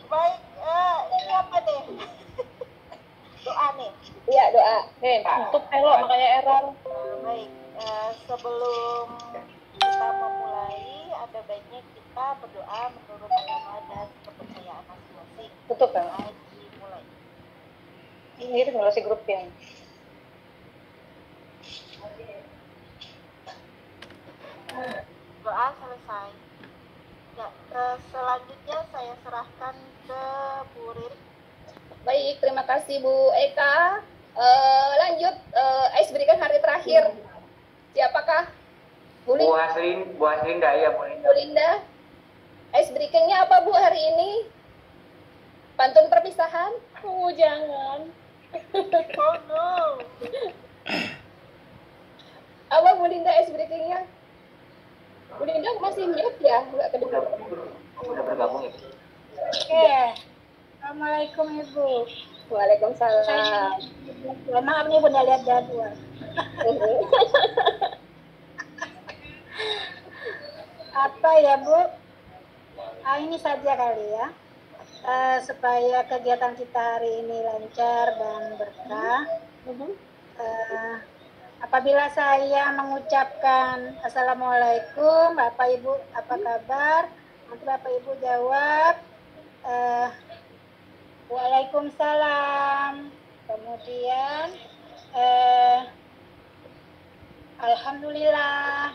Baik, ini apa nih? Doa nih. Iya, doa. Nih, tutup hello makanya error. Baik, sebelum kita memulai, ada baiknya kita berdoa menurut agama dan kepercayaan masing-masing. Tutup kan? Dimulai. Ini itu ngelusi grup yang. Doa selesai. Ya, selanjutnya saya serahkan ke Bu Riri. Baik, terima kasih Bu Eka. Lanjut, ice breaking hari terakhir. Siapakah? Bu Linda ya, Bu Linda. Bu Linda. Ice breakingnya apa Bu hari ini? Pantun perpisahan? Oh, jangan. Oh no. Apa Bu Linda ice breakingnya? Bu Linda masih mute ya? Nggak kedengar. Udah bergabung ya? Oke. Assalamualaikum Ibu. Waalaikumsalam. Maaf nih Bunda lihat jadwal. Apa ya Bu? Ini saja kali ya. Supaya kegiatan kita hari ini lancar dan berkah. Apabila saya mengucapkan Assalamualaikum, Bapak Ibu apa kabar? Nanti Bapak Ibu jawab Waalaikumsalam. Kemudian Alhamdulillah,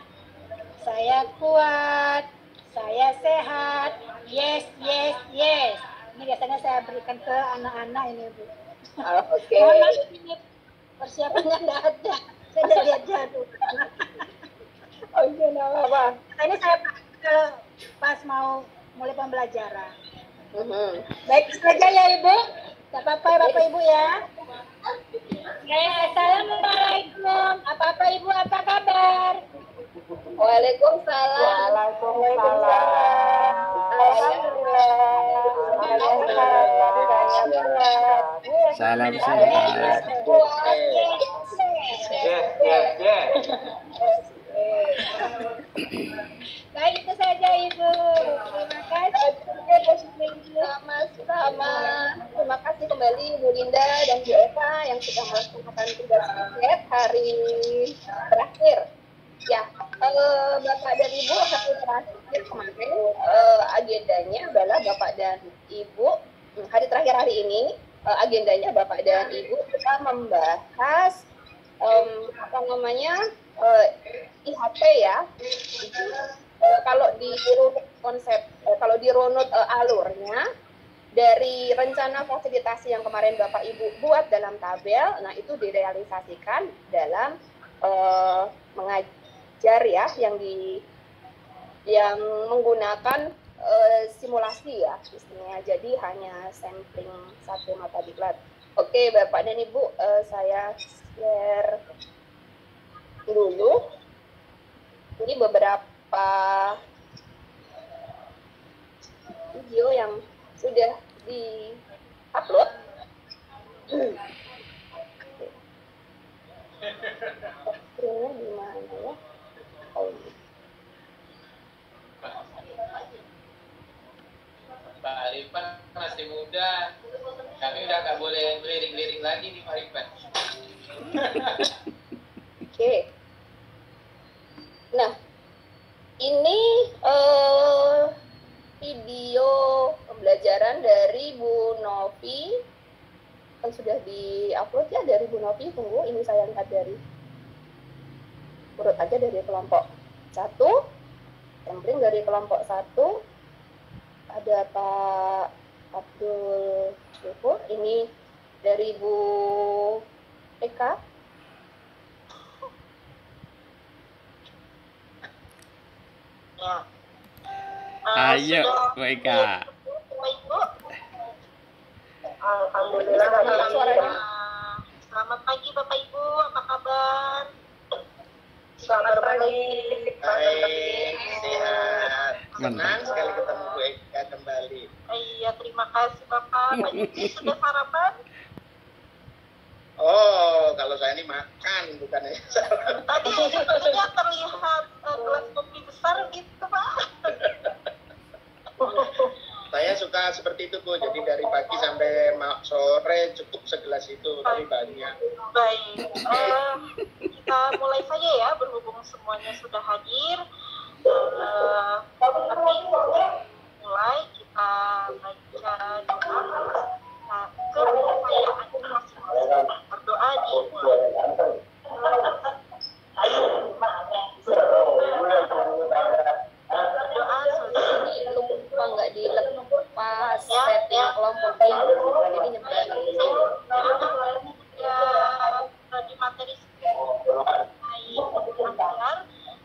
saya kuat, saya sehat. Yes, yes, yes. Ini biasanya saya berikan ke anak-anak ini Bu. Oke. Mohon maaf ini persiapannya nggak ada. Saya tidak lihat jadwal. Oke, apa? Ini saya pas mau mulai pembelajaran. Baik Saja ya Ibu. Tidak apa-apa ya Bapak Ibu ya. Assalamualaikum. Apa-apa Ibu, apa kabar? Waalaikumsalam. Salam sehat. Baik, itu saja Ibu. Terima kasih. Sama-sama. Terima kasih kembali Bu Linda dan Bu Eva yang sudah melaksanakan tugas paket hari terakhir. Ya, Bapak dan Ibu hari terakhir kemarin agendanya adalah Bapak dan Ibu hari terakhir hari ini agendanya Bapak dan Ibu kita membahas apa namanya IHP ya. Kalau dirunut konsep, kalau dirunut alurnya dari rencana fasilitasi yang kemarin Bapak Ibu buat dalam tabel, nah itu direalisasikan dalam mengajar ya, yang menggunakan simulasi ya istilahnya. Jadi hanya sampling satu mata diklat. Oke Bapak dan Ibu, saya share dulu. Ini beberapa video yang sudah di-upload. Screen-nya di mana ya? Oh, ini. Pak Arifan masih muda, kami udah nggak boleh keliling-keliling lagi nih Pak Arifan. Oke. Nah, ini video pembelajaran dari Bu Novi kan sudah di-upload ya dari Bu Novi. Tunggu, ini saya lihat dari urut aja dari kelompok 1, sampling dari kelompok 1. Ada Pak Abdul Syukur, ini dari Bu Eka. Ya. Ayo, Bu Eka. Alhamdulillah. Suaranya. Selamat pagi Bapak Ibu, apa kabar? Selamat pagi. Baik, sehat. Mantap. Senang sekali ketemu Bu Eka kembali. Iya, terima kasih Bapak. Pagi sudah sarapan? Oh, kalau saya ini makan bukan ya. Tadi sepertinya terlihat gelas kopi besar gitu Pak. Saya suka seperti itu Bu, jadi dari pagi sampai sore cukup segelas itu, tapi banyak. Baik, kita mulai saja ya, berhubung semuanya sudah hadir. Mulai kita baca doa kepercayaan masing-masing. Berdoa dimulai. Berdoa Ini lupa nggak dilepas setting kelompoknya, jadi nyebar. Ya, di materi ajar.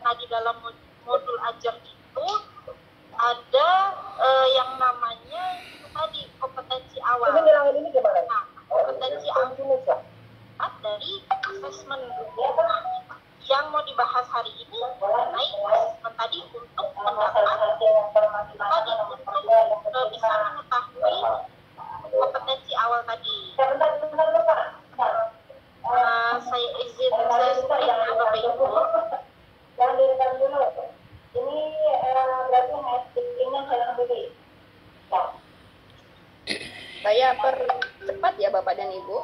Nah, di dalam modul ajar itu ada yang namanya tadi kompetensi awal. Nah, kompetensi awal dari asesmen yang mau dibahas hari ini mengenai asesmen tadi untuk mendapat tadi untuk bisa mengetahui kompetensi awal tadi. Saya izin saya screen ya Bapak Ibu. Ini berarti hashtagnya saya beri. Saya percepat ya Bapak dan Ibu.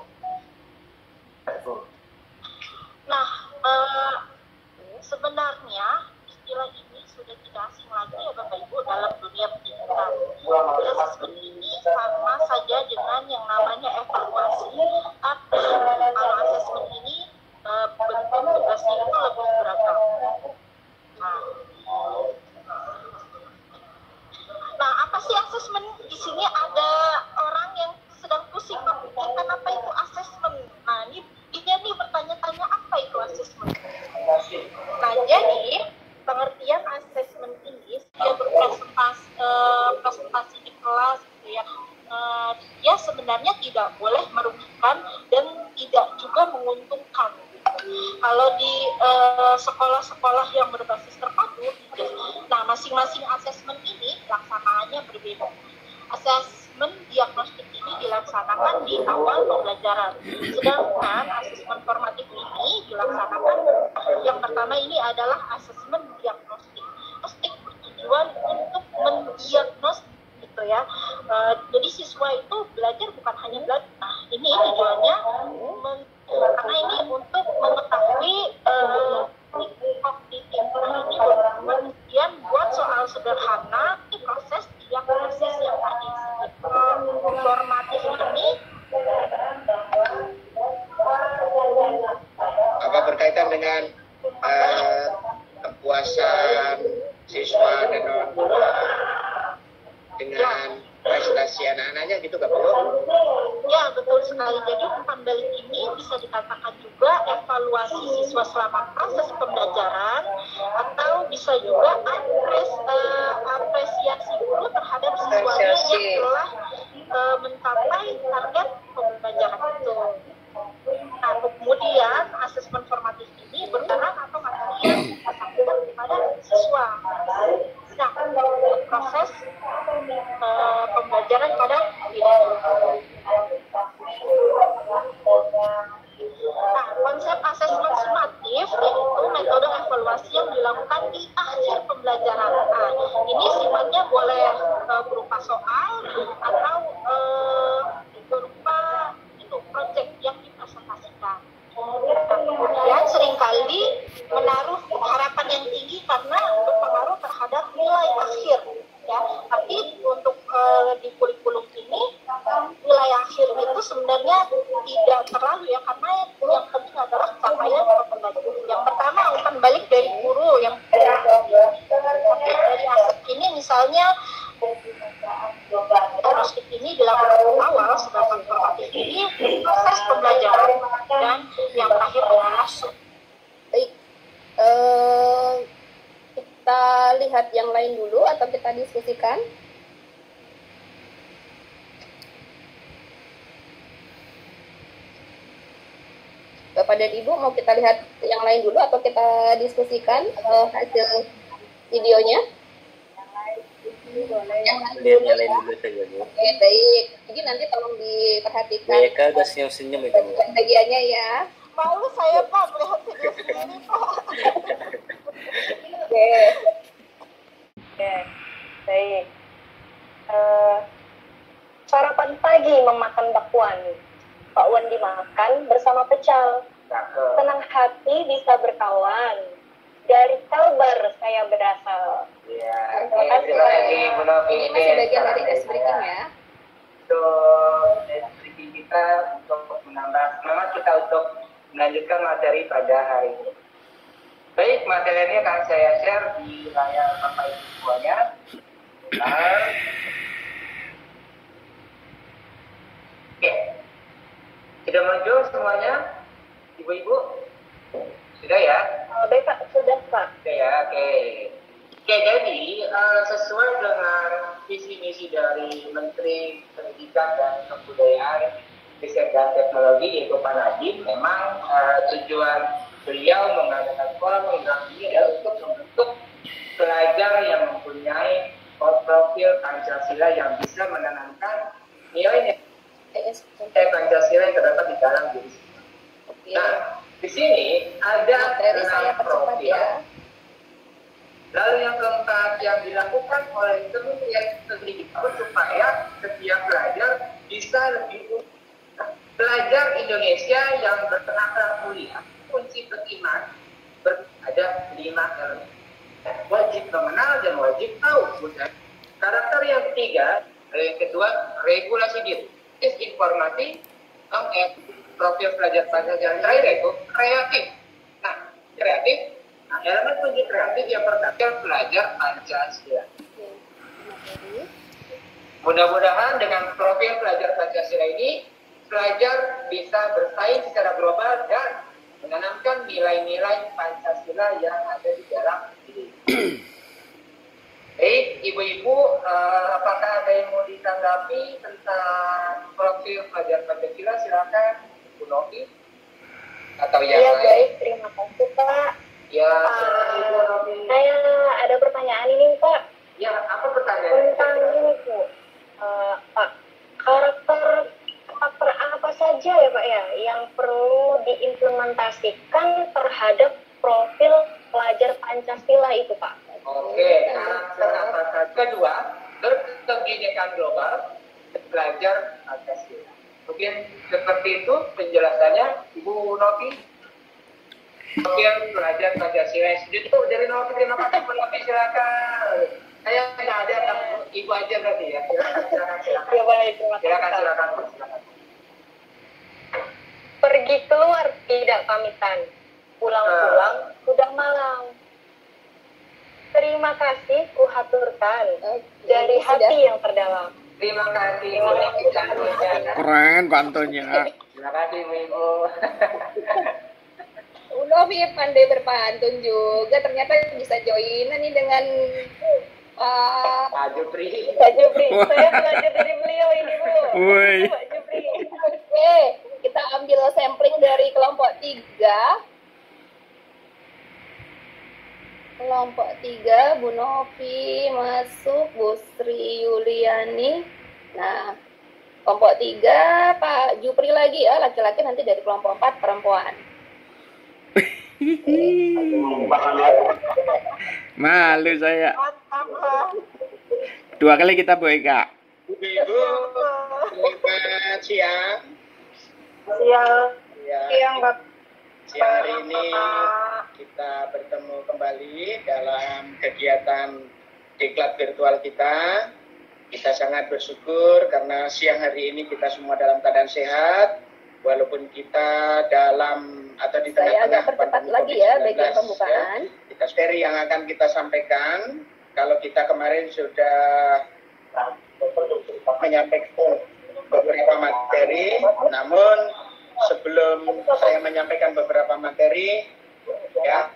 Nah, sebenarnya istilah ini sudah tidak asing lagi ya Bapak Ibu dalam dunia pendidikan. Asesmen ini sama saja dengan yang namanya evaluasi, tapi kalau asesmen ini bentuk tugasnya itu lebih beragam. Nah, apa sih asesmen? Di sini ada orang yang sedang pusing memikirkan apa itu asesmen. Nah, ini dia nih bertanya-tanya apa itu asesmen. Nah, jadi pengertian asesmen ini dia berpresentasi di kelas gitu ya. Dia sebenarnya tidak boleh merugikan dan tidak juga menguntungkan. Kalau di sekolah-sekolah yang berbasis terpadu, nah masing-masing asesmen ini pelaksanaannya berbeda. Asesmen diagnostik ini dilaksanakan di awal pembelajaran, sedangkan asesmen formatif ini dilaksanakan yang pertama ini adalah asesmen diagnostik. Diagnostik bertujuan untuk mendiagnos gitu ya. Jadi siswa itu belajar bukan hanya belajar. Nah, ini tujuannya karena ini untuk mengetahui kognitif. Nah, ini kemudian buat soal sederhana di proses diagnosis yang tadi formatif ini Apa berkaitan dengan kepuasan siswa dan orang tua dengan prestasi anak-anaknya gitu Kak Bu? ya betul sekali. Jadi umpan balik ini bisa dikatakan juga evaluasi siswa selama proses pembelajaran, atau bisa juga apresiasi guru terhadap siswanya yang telah mencapai target pembelajaran itu. Nah, kemudian asesmen formatif ini berperan atau materi yang disampaikan kepada siswa. Nah, proses pembelajaran pada Nah, konsep asesmen sumatif yaitu metode evaluasi yang dilakukan di akhir pembelajaran. Nah, ini sifatnya boleh berupa soal atau berupa proyek yang dipresentasikan. Kemudian seringkali menaruh harapan yang tinggi karena berpengaruh terhadap nilai akhir. Ya, tapi untuk di kurikulum ini nilai akhir itu sebenarnya tidak terlalu ya, karena yang penting adalah capaian pembelajaran. Yang pertama umpan balik dari guru yang dari aset ini misalnya diagnostik ini dilakukan awal, sedangkan formatif ini proses pembelajaran dan yang terakhir adalah Baik, kita lihat yang lain dulu atau kita diskusikan? Bapak dan Ibu, mau kita lihat yang lain dulu atau kita diskusikan hasil videonya? Lihat yang lain dulu saja Bu. Oke, baik. Jadi nanti tolong diperhatikan Mereka udah senyum-senyum itu Bu. bagiannya ya. malu saya Pak melihat video sendiri Pak. Oke. Oke, baik. sarapan pagi memakan bakwan. Bakwan dimakan bersama pecel. Senang hati bisa berkawan. Dari Kalbar saya berasal. Ya, Terima kasih. terima kasih Bu Novi. Ini masih bagian dari ice breaking ya. Untuk ice kita untuk menambah semangat kita untuk melanjutkan materi pada hari ini. Baik, materinya akan saya share di layar Bapak Ibu semuanya. Oke, sudah muncul semuanya, Ibu-ibu? Sudah ya? Baik Pak, sudah Pak. Oke ya, oke. Oke, jadi sesuai dengan visi misi dari Menteri Pendidikan dan Kebudayaan, Riset dan Teknologi yaitu Pak Nadiem, memang tujuan beliau mengadakan program ini adalah untuk membentuk pelajar yang mempunyai profil Pancasila yang bisa menanamkan nilai Pancasila yang terdapat di dalam diri. Nah, di sini ada Materi saya 6 percepat profil. ya. Lalu yang keempat yang dilakukan oleh Kementerian Pendidikan supaya setiap pelajar bisa lebih pelajar Indonesia yang bertenaga kuliah kunci beriman ada 5 elemen. Wajib mengenal dan wajib tahu. Karakter yang ketiga, yang kedua regulasi diri. Informasi, profil pelajar Pancasila yang terakhir yaitu kreatif. Nah, kreatif. Nah, elemen kunci kreatif yang pertama pelajar Pancasila. Mudah-mudahan dengan profil pelajar Pancasila ini, pelajar bisa bersaing secara global dan menanamkan nilai-nilai Pancasila yang ada di dalam diri. Baik, Ibu-ibu, apakah ada yang mau ditanggapi tentang profil pelajar Pancasila? Silakan, Bu Novi. Atau yang Iya lain? baik, terima kasih Pak. Ya, silakan Bu Novi. Saya ada pertanyaan ini Pak. Ya, apa pertanyaannya? Tentang ini Bu, Pak, karakter apa saja ya Pak ya yang perlu diimplementasikan terhadap profil pelajar Pancasila itu Pak? Oke, karakter apa saja? Kedua, berkebinekaan global belajar Pancasila. Mungkin seperti itu penjelasannya, Ibu Novi. Profil pelajar Pancasila. Itu dari Novi, terima kasih Bu Novi, silakan. Saya tidak ada, Ibu aja berarti ya. Silakan. Ya baik, terima kasih. Silakan. Pergi keluar tidak pamitan, pulang-pulang sudah malam. Terima kasih kuhaturkan dari hati yang terdalam. Terima kasih. Terima kasih. Keren pantunnya. Terima kasih Ibu. Bu Novi pandai berpantun juga, ternyata bisa join nih dengan Pak Jupri. Pak Jupri, saya belajar dari beliau ini Bu. Woi. Pak Jupri. Oke, kita ambil sampling dari kelompok 3. Kelompok 3, Bu Novi masuk, Bu Sri Yuliani. Nah, kelompok 3, Pak Jupri lagi ya, laki-laki, nanti dari kelompok 4, perempuan. Malu saya. 2 kali kita Bu Eka. Ibu, selamat siang. Siang. Ya, Siang Bapak. siang hari ini kita bertemu kembali dalam kegiatan diklat virtual kita. Kita sangat bersyukur karena siang hari ini kita semua dalam keadaan sehat, walaupun kita dalam atau di Saya tengah-tengah agak percepat pandemi lagi ya COVID-19, bagian pembukaan. Kita materi yang akan kita sampaikan. Kalau kita kemarin sudah menyampaikan beberapa materi, namun sebelum saya menyampaikan beberapa materi, ya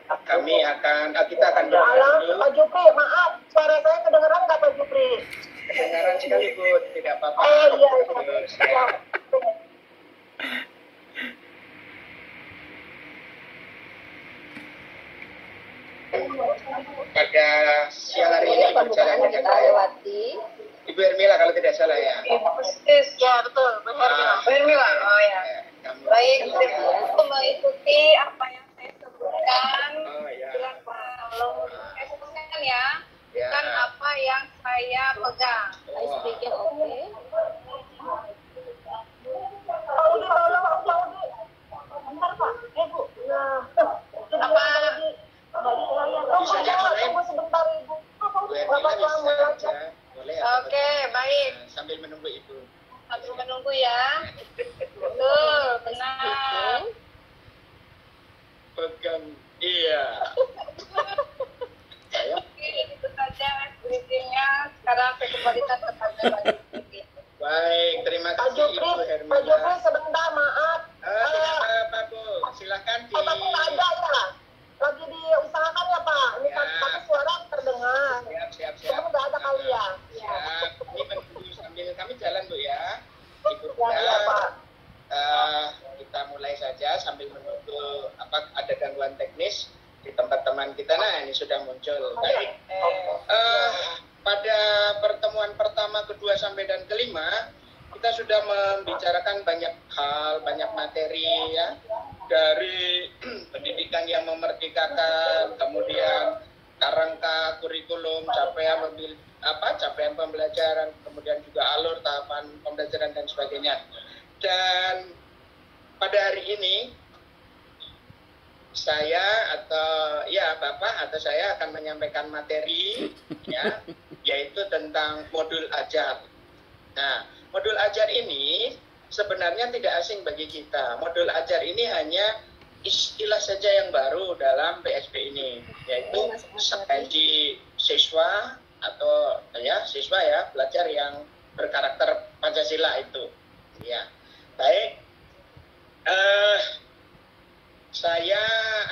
kita akan Halo, Pak Jupri, maaf, suara saya kedengeran nggak Pak Jupri? kedengaran sekali Bu, tidak apa-apa. Oh iya, Terus, iya. ya. Pada siang hari ini berjalan Pembukaan dengan kita baik. lewati. Ibu Hermila kalau tidak salah ya. Persis, ya betul, benar. Hermila, Oh ya. kamu. Baik, Ya. untuk mengikuti apa yang saya sebutkan. Oh ya. Silakan, kalau saya sebutkan ya. bukan apa yang saya pegang. I speaking oke. Bentar Pak, Bu. Nah, Apa? Bisa aja mulai. Tunggu sebentar Ibu. Bapak bisa. Boleh. Oke, baik. Sambil menunggu Ibu. Sambil menunggu ya. Betul, benar. Pegang. Iya. Saya Oke, itu saja briefingnya. Sekarang saya kembalikan kepada Pak Jupri. baik, terima Pak kasih Ibu Jupri Hermina. sebentar maaf. Tidak apa-apa Bu, silakan di. Tapi nggak ada ya. Lagi diusahakan ya Pak. Ini Ya. tapi suara terdengar. Siap. Cuma nggak ada kali ya. Siap. Ini menunggu sambil kami jalan Bu ya. Ibu Ya Pak. kita mulai saja sambil menunggu apa ada gangguan teknis di tempat teman kita. Nah ini sudah muncul. Baik. Pada pertemuan pertama, kedua sampai dan kelima kita sudah membicarakan banyak hal, banyak materi ya, dari pendidikan yang memerdekakan, kemudian kerangka kurikulum, capaian pembelajaran, kemudian juga alur tahapan pembelajaran dan sebagainya. Dan pada hari ini saya atau ya Bapak atau saya akan menyampaikan materi ya, yaitu tentang modul ajar. Nah, modul ajar ini sebenarnya tidak asing bagi kita. Modul ajar ini hanya istilah saja yang baru dalam PSB ini, yaitu strategi siswa atau ya siswa ya belajar yang berkarakter Pancasila itu. Ya, baik. Saya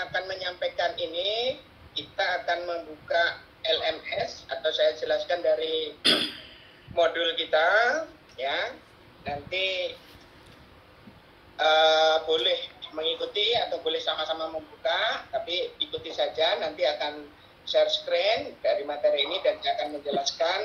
akan menyampaikan ini. Kita akan membuka LMS atau saya jelaskan dari modul kita ya. Nanti boleh mengikuti atau boleh sama-sama membuka, tapi ikuti saja. Nanti akan share screen dari materi ini dan saya akan menjelaskan.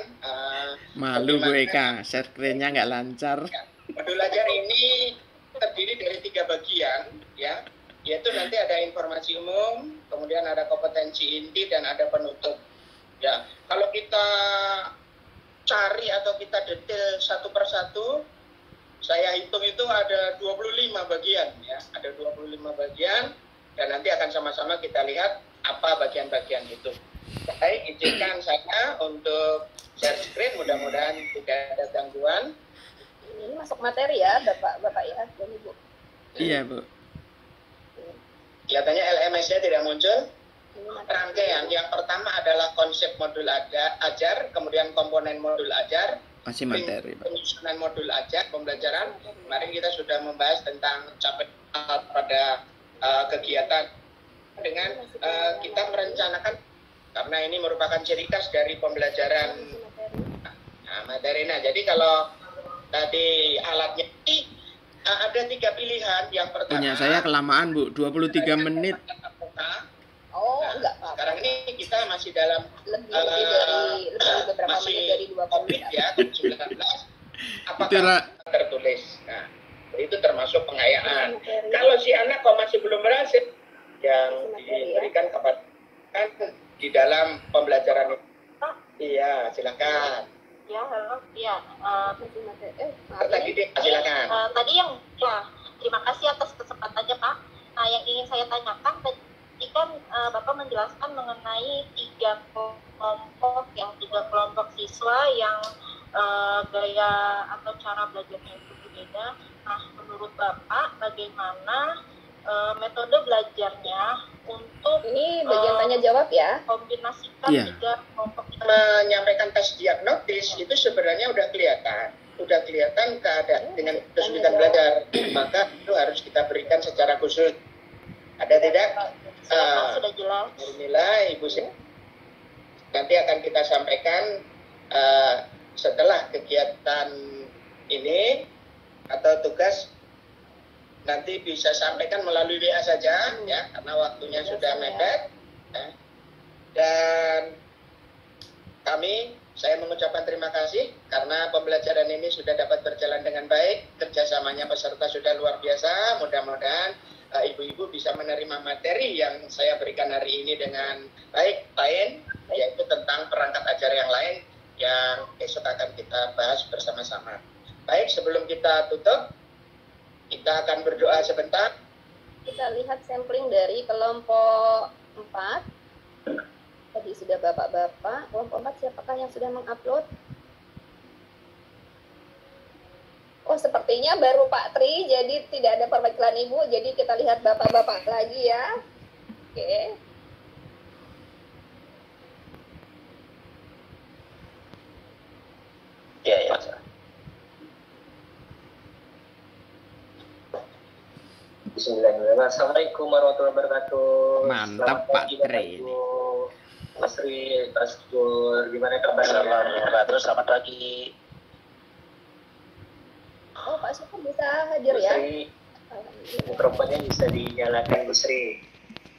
Malu Bu Eka, share screen-nya nggak lancar. Modul ajar ini terdiri dari 3 bagian ya, yaitu nanti ada informasi umum, kemudian ada kompetensi inti dan ada penutup. Ya, kalau kita cari atau kita detail satu persatu, saya hitung itu ada 25 bagian ya, ada 25 bagian dan nanti akan sama-sama kita lihat apa bagian-bagian itu. Baik, izinkan saya untuk share screen, mudah-mudahan tidak ada gangguan. Ini masuk materi ya, Bapak ya, dan Ibu. Iya Bu. Kelihatannya LMS-nya tidak muncul. Ini materi. Rangkaian yang pertama adalah konsep modul ajar, kemudian komponen modul ajar, Masih materi Pak. penyusunan modul ajar, pembelajaran. Kemarin kita sudah membahas tentang capaian pada kegiatan dengan kita merencanakan, karena ini merupakan ciri khas dari pembelajaran materi. Nah, jadi kalau tadi alatnya ini ada 3 pilihan. Yang pertama, Punya saya kelamaan Bu, 23 menit. Oh, Nah, enggak Pak. sekarang ini kita masih dalam Lebih dari beberapa masih menit dari 20 COVID ya, COVID-19. Itu, Ra. Apakah tertulis? Nah, itu termasuk pengayaan. Kalau si anak kok masih belum berhasil, yang diberikan kepada kan di dalam pembelajaran itu. Iya, silakan. Ya, halo. Ya, Tadi silakan. tadi yang terima kasih atas kesempatannya Pak. Nah, yang ingin saya tanyakan tadi kan Bapak menjelaskan mengenai 3 kelompok ya, 3 kelompok siswa yang gaya atau cara belajarnya itu berbeda. Nah, menurut Bapak bagaimana metode belajarnya untuk Ini bagian tanya jawab ya. kombinasikan Iya. 3 kelompok itu? Menyampaikan tes diagnosis itu sebenarnya udah kelihatan keadaan dengan kesulitan belajar, maka itu harus kita berikan secara khusus. Ada tidak? Sudah jelas. Nilai Ibu Sri. Nanti akan kita sampaikan setelah kegiatan ini atau tugas, nanti bisa sampaikan melalui WA saja ya, karena waktunya sudah mepet ya. Dan saya mengucapkan terima kasih karena pembelajaran ini sudah dapat berjalan dengan baik, kerjasamanya peserta sudah luar biasa. Mudah-mudahan ibu-ibu bisa menerima materi yang saya berikan hari ini dengan baik, yaitu tentang perangkat ajar yang lain yang besok akan kita bahas bersama-sama. Baik, sebelum kita tutup, kita akan berdoa sebentar. Kita lihat sampling dari kelompok 4. Tadi sudah bapak-bapak. Kelompok 4 siapakah yang sudah mengupload? Oh, sepertinya baru Pak Tri, jadi tidak ada perwakilan Ibu. Jadi kita lihat bapak-bapak lagi ya. Oke. Ya, ya. Bismillahirrahmanirrahim. Assalamualaikum warahmatullahi wabarakatuh. Mantap, Selamat pagi, Pak Bapak Tri. Ibu. Mas Ri, Mas Dur, gimana kabarnya? Terus selamat pagi. Oh, Pak Syukur bisa hadir Bu ya? Sri, mikrofonnya bisa dinyalakan, Bu Sri.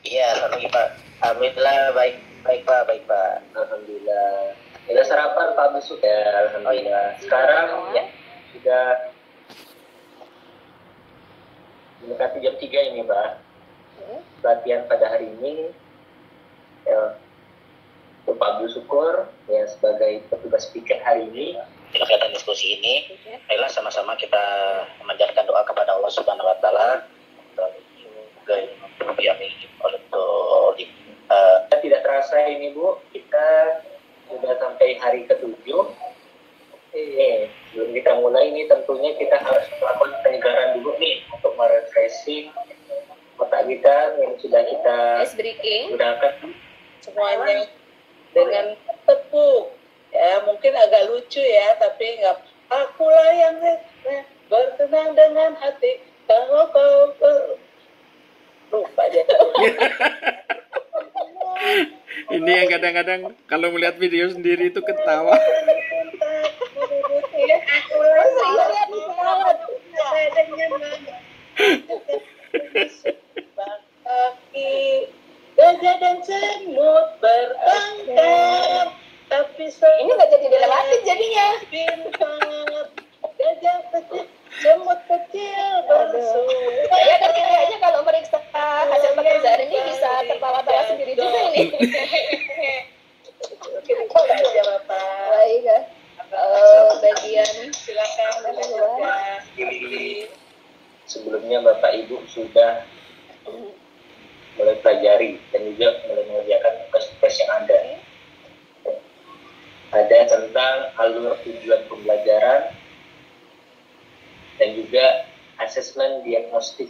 Iya, selamat pagi Pak. Alhamdulillah, baik Pak, baik Pak. Alhamdulillah. Sudah sarapan Pak Besuk ya, alhamdulillah. Sekarang ya sudah mendekati jam 3 ini Pak. Latihan pada hari ini ya, Pak Abdul Syukur ya sebagai petugas piket hari ini kegiatan diskusi ini. Ayolah sama-sama kita memanjatkan doa kepada Allah Subhanahu wa taala. Tidak terasa ini Bu, kita sudah sampai hari ke-7. Sebelum kita mulai ini tentunya kita harus melakukan penyegaran dulu nih untuk merefreshing otak kita yang sudah kita gunakan semuanya dengan tepuk. Ya, mungkin agak lucu ya, tapi nggak. Akulah yang bertenang dengan hati. Kalau kau lupa aja. Ini yang kadang-kadang kalau melihat video sendiri itu ketawa. Gajah dan semut bertengkar, tapi ini nggak jadi dilewati jadinya. Pintar, gajah kecil, semut kecil bersuara. Ya kan kayaknya kalau meriksa hasil pekerjaan ini bisa tertawa-tawa sendiri juga ini. Kita aja Bapak. Baik ya. Bagian silakan. Sebelumnya Bapak Ibu sudah mulai pelajari dan juga mulai mengerjakan tugas-tugas yang ada. Ada tentang alur tujuan pembelajaran dan juga asesmen diagnostik.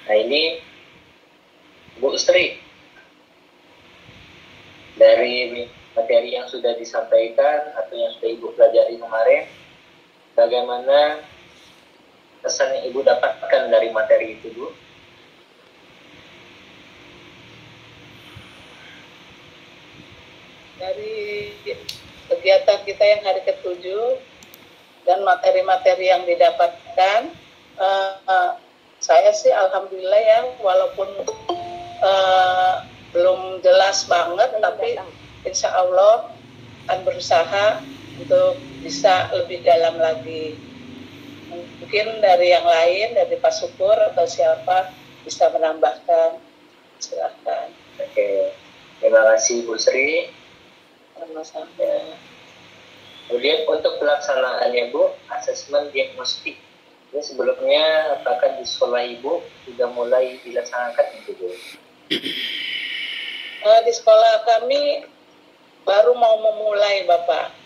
Nah ini Bu Sri, dari materi yang sudah disampaikan atau yang sudah Ibu pelajari kemarin, bagaimana kesan yang Ibu dapatkan dari materi itu, Bu? Dari kegiatan kita yang hari ke-7 dan materi-materi yang didapatkan, saya sih alhamdulillah ya, walaupun belum jelas banget, tapi insya Allah akan berusaha untuk bisa lebih dalam lagi. Mungkin dari yang lain, dari Pak Syukur atau siapa bisa menambahkan. Silakan. Oke, terima kasih Bu Sri. Sama-sama. Kemudian untuk pelaksanaannya Bu, asesmen diagnostik. Ini sebelumnya apakah di sekolah Ibu sudah mulai dilaksanakan itu Bu? Di sekolah kami baru mau memulai Bapak.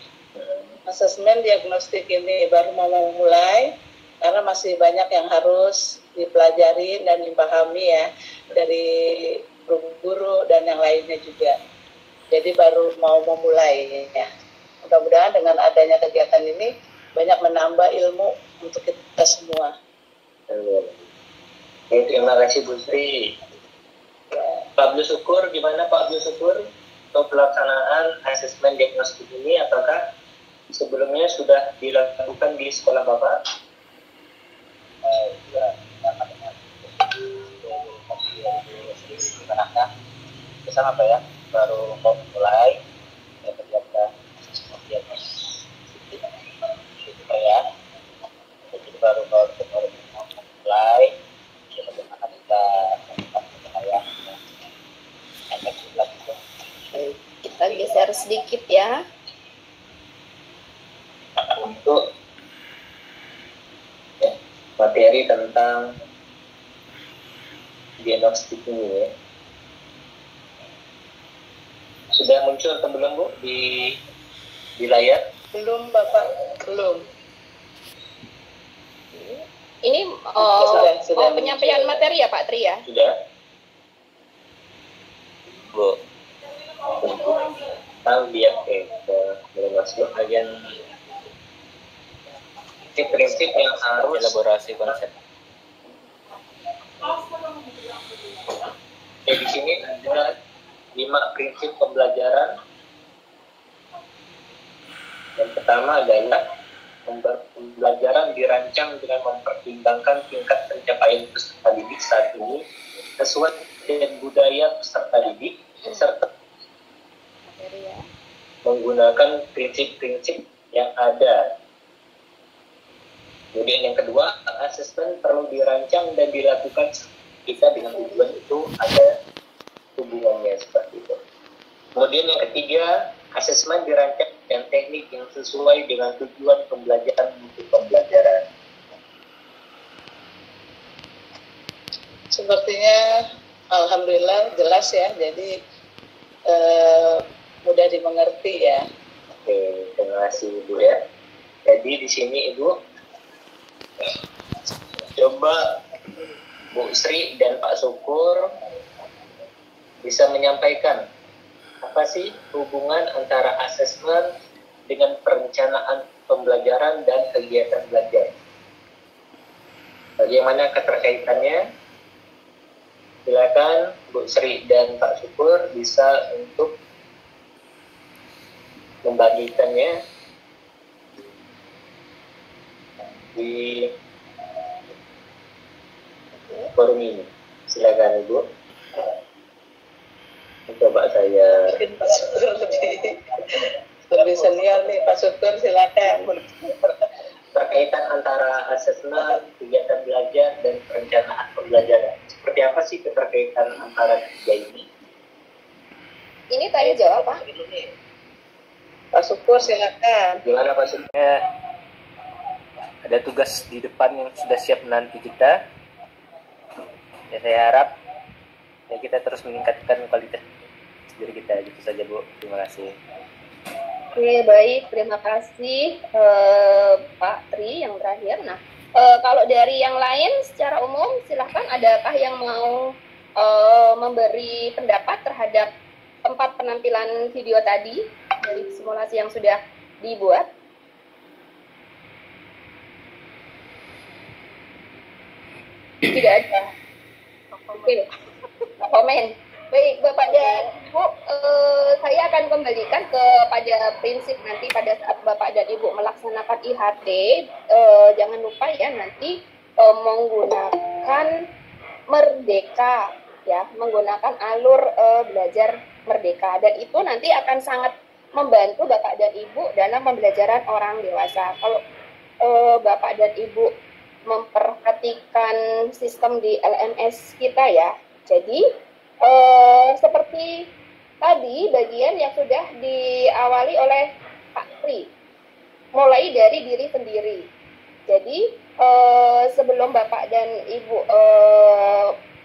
Asesmen diagnostik ini baru mau memulai karena masih banyak yang harus dipelajari dan dipahami ya dari guru-guru dan yang lainnya juga. Jadi baru mau memulai ya. Mudah-mudahan dengan adanya kegiatan ini banyak menambah ilmu untuk kita semua. Terima kasih Bu Sri. Pak Abdul Syukur, gimana Pak Abdul Syukur untuk pelaksanaan asesmen diagnostik ini? Apakah sebelumnya sudah dilakukan di sekolah Bapak? Bersama Pak ya, baru mau mulai kegiatan diagnostik ya. untuk ya, materi tentang diagnostik ini ya. Sudah muncul atau belum Bu di layar? Belum Bapak, belum. Ini Sudah penyampaian muncul. materi ya Pak Tri ya? Sudah. Bu. Tahu dia ke masuk bagian prinsip yang harus elaborasi konsep. Di sini ada 5 prinsip pembelajaran. Yang pertama adalah pembelajaran dirancang dengan mempertimbangkan tingkat pencapaian peserta didik saat ini sesuai dengan budaya peserta didik serta menggunakan prinsip-prinsip yang ada. Kemudian yang kedua, asesmen perlu dirancang dan dilakukan kita dengan tujuan itu ada hubungannya seperti itu. Kemudian yang ketiga, asesmen dirancang dengan teknik yang sesuai dengan tujuan pembelajaran untuk pembelajaran. Sepertinya alhamdulillah jelas ya, jadi mudah dimengerti ya. Oke, terima kasih Ibu ya. Jadi di sini Ibu coba Bu Sri dan Pak Syukur bisa menyampaikan apa sih hubungan antara asesmen dengan perencanaan pembelajaran dan kegiatan belajar. Bagaimana keterkaitannya? Silakan Bu Sri dan Pak Syukur bisa untuk membagikannya di forum ini. Silakan Ibu. Coba saya Mungkin Pak Syukur lebih senior nih, Pak Syukur silakan. terkaitan antara asesmen, kegiatan belajar, dan perencanaan pembelajaran. Seperti apa sih keterkaitan antara tiga ini? Ini tanya jawab Pak. Pak Syukur silakan. Gimana Pak Syukur? Ada tugas di depan yang sudah siap menanti kita. Ya, saya harap ya, kita terus meningkatkan kualitas diri kita. Gitu saja Bu. Terima kasih. Oke, baik. Terima kasih Pak Tri yang terakhir. Nah, kalau dari yang lain secara umum, silahkan adakah yang mau memberi pendapat terhadap 4 penampilan video tadi dari simulasi yang sudah dibuat? Tidak ada. Oke, komen. Baik, Bapak dan Ibu, saya akan kembalikan kepada prinsip nanti pada saat Bapak dan Ibu melaksanakan IHT, jangan lupa ya nanti menggunakan Merdeka, ya, menggunakan alur belajar Merdeka, dan itu nanti akan sangat membantu Bapak dan Ibu dalam pembelajaran orang dewasa. Kalau Bapak dan Ibu memperhatikan sistem di LMS kita ya, jadi seperti tadi bagian yang sudah diawali oleh Pak Tri, mulai dari diri sendiri. Jadi sebelum Bapak dan Ibu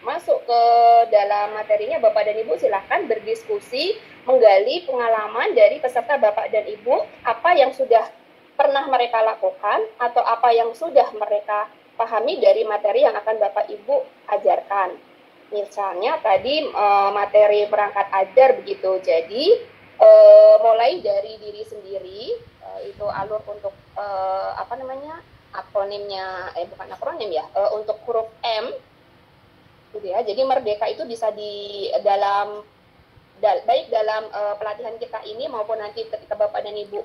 masuk ke dalam materinya, Bapak dan Ibu silahkan berdiskusi, menggali pengalaman dari peserta Bapak dan Ibu, apa yang sudah pernah mereka lakukan atau apa yang sudah mereka pahami dari materi yang akan Bapak Ibu ajarkan. Misalnya tadi materi perangkat ajar begitu, jadi mulai dari diri sendiri, itu alur untuk akronimnya, bukan akronim ya, untuk huruf M, gitu ya. Jadi Merdeka itu bisa di dalam baik dalam pelatihan kita ini maupun nanti ketika Bapak dan Ibu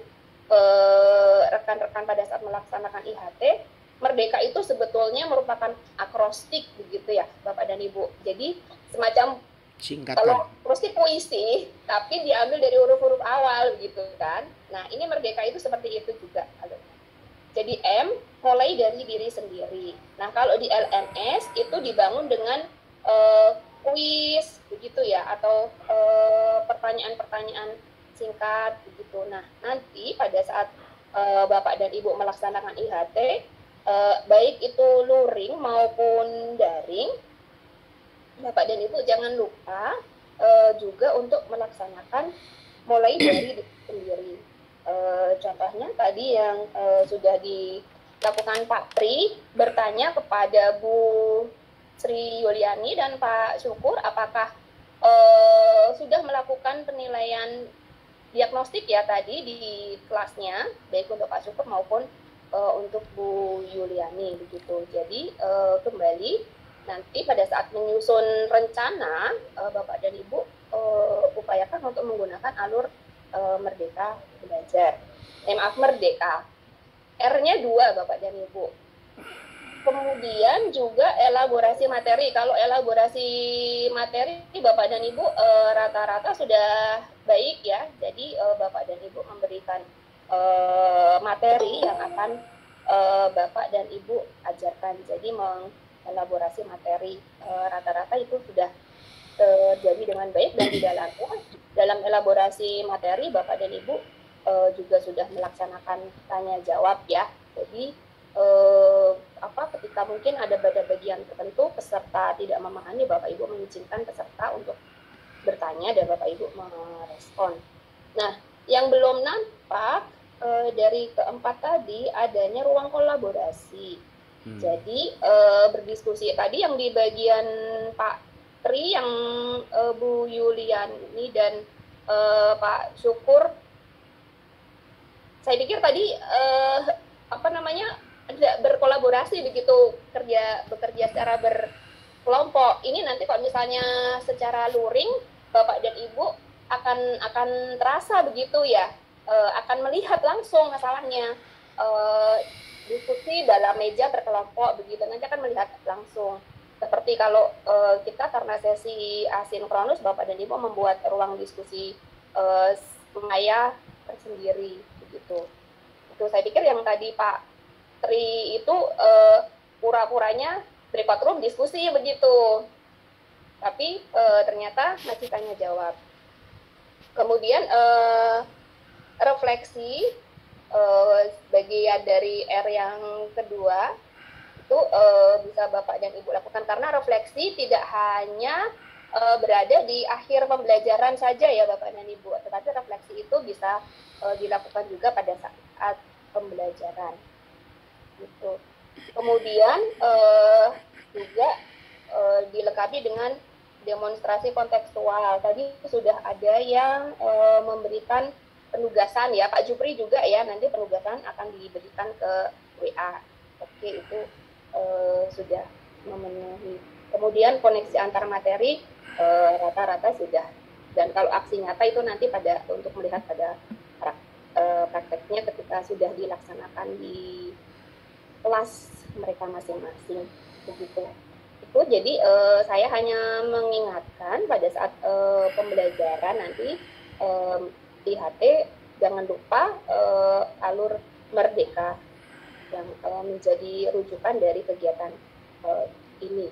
rekan-rekan pada saat melaksanakan IHT, Merdeka itu sebetulnya merupakan akrostik begitu ya Bapak dan Ibu. Jadi semacam Singkatan. kalau akrostik puisi tapi diambil dari huruf-huruf awal gitu kan. Nah, ini Merdeka itu seperti itu juga. Jadi M mulai dari diri sendiri. Nah, kalau di LMS itu dibangun dengan kuis begitu ya, atau pertanyaan-pertanyaan singkat begitu. Nah, nanti pada saat Bapak dan Ibu melaksanakan IHT, baik itu luring maupun daring, Bapak dan Ibu jangan lupa juga untuk melaksanakan mulai dari diri sendiri. Contohnya tadi yang sudah dilakukan Pak Tri, bertanya kepada Bu Sri Yuliani dan Pak Syukur apakah sudah melakukan penilaian diagnostik ya tadi di kelasnya, baik untuk Pak Syukur maupun untuk Bu Yuliani begitu. Jadi kembali nanti pada saat menyusun rencana, Bapak dan Ibu upayakan untuk menggunakan alur Merdeka Belajar. Maaf, Merdeka. R-nya 2 Bapak dan Ibu. Kemudian juga elaborasi materi. Kalau elaborasi materi Bapak dan Ibu rata-rata sudah baik ya. Jadi Bapak dan Ibu memberikan materi yang akan Bapak dan Ibu ajarkan. Jadi mengelaborasi materi rata-rata itu sudah terjadi dengan baik, dan di dalam elaborasi materi Bapak dan Ibu juga sudah melaksanakan tanya jawab ya. Jadi ketika mungkin ada pada bagian tertentu peserta tidak memahami, Bapak Ibu mengizinkan peserta untuk bertanya dan Bapak Ibu merespon. Nah, yang belum nampak dari keempat tadi adanya ruang kolaborasi. Jadi berdiskusi tadi yang di bagian Pak Tri, yang Bu Yuliani dan Pak Syukur, saya pikir tadi berkolaborasi begitu, bekerja secara berkelompok. Ini nanti kalau misalnya secara luring Bapak dan Ibu akan terasa begitu ya, akan melihat langsung masalahnya, diskusi dalam meja berkelompok begitu, nanti akan melihat langsung. Seperti kalau kita karena sesi asinkronus, Bapak dan Ibu membuat ruang diskusi maya tersendiri begitu. Itu saya pikir yang tadi Pak Tri itu pura-puranya breakout room diskusi begitu, tapi ternyata masih tanya jawab. Kemudian refleksi bagian dari R yang kedua itu bisa Bapak dan Ibu lakukan, karena refleksi tidak hanya berada di akhir pembelajaran saja ya Bapak dan Ibu, tetapi refleksi itu bisa dilakukan juga pada saat pembelajaran gitu. Kemudian juga dilengkapi dengan demonstrasi kontekstual. Tadi sudah ada yang memberikan penugasan ya, Pak Jupri juga ya, nanti penugasan akan diberikan ke WA. Oke, itu sudah memenuhi. Kemudian koneksi antar materi rata-rata sudah. Dan kalau aksi nyata itu nanti untuk melihat pada prakteknya ketika sudah dilaksanakan di kelas mereka masing-masing begitu. Itu jadi saya hanya mengingatkan pada saat pembelajaran nanti IHT jangan lupa alur Merdeka yang menjadi rujukan dari kegiatan ini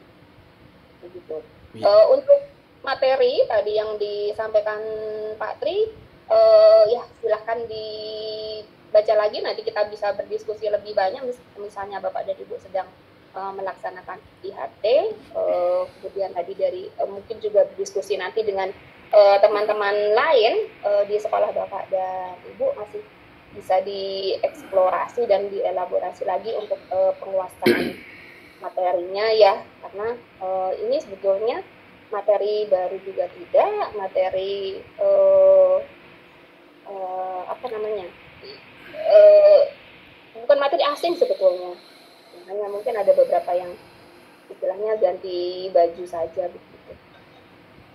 begitu. Untuk materi tadi yang disampaikan Pak Tri, ya silahkan dibaca lagi, nanti kita bisa berdiskusi lebih banyak. Misalnya Bapak dan Ibu sedang melaksanakan IHT, kemudian tadi dari mungkin juga berdiskusi nanti dengan teman-teman lain di sekolah Bapak dan Ibu, masih bisa dieksplorasi dan dielaborasi lagi untuk penguasaan materinya ya, karena ini sebetulnya materi baru juga tidak, materi bukan materi asing sebetulnya, hanya mungkin ada beberapa yang istilahnya ganti baju saja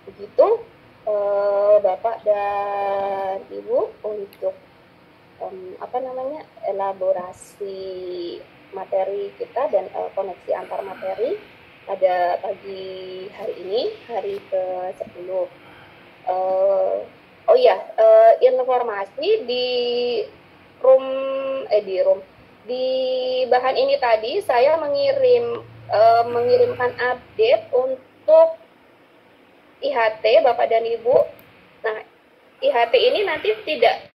begitu. Bapak dan Ibu untuk elaborasi materi kita dan koneksi antar materi pada pagi hari ini, hari ke-10. Informasi di bahan ini tadi saya mengirimkan update untuk IHT Bapak dan Ibu. Nah, IHT ini nanti tidak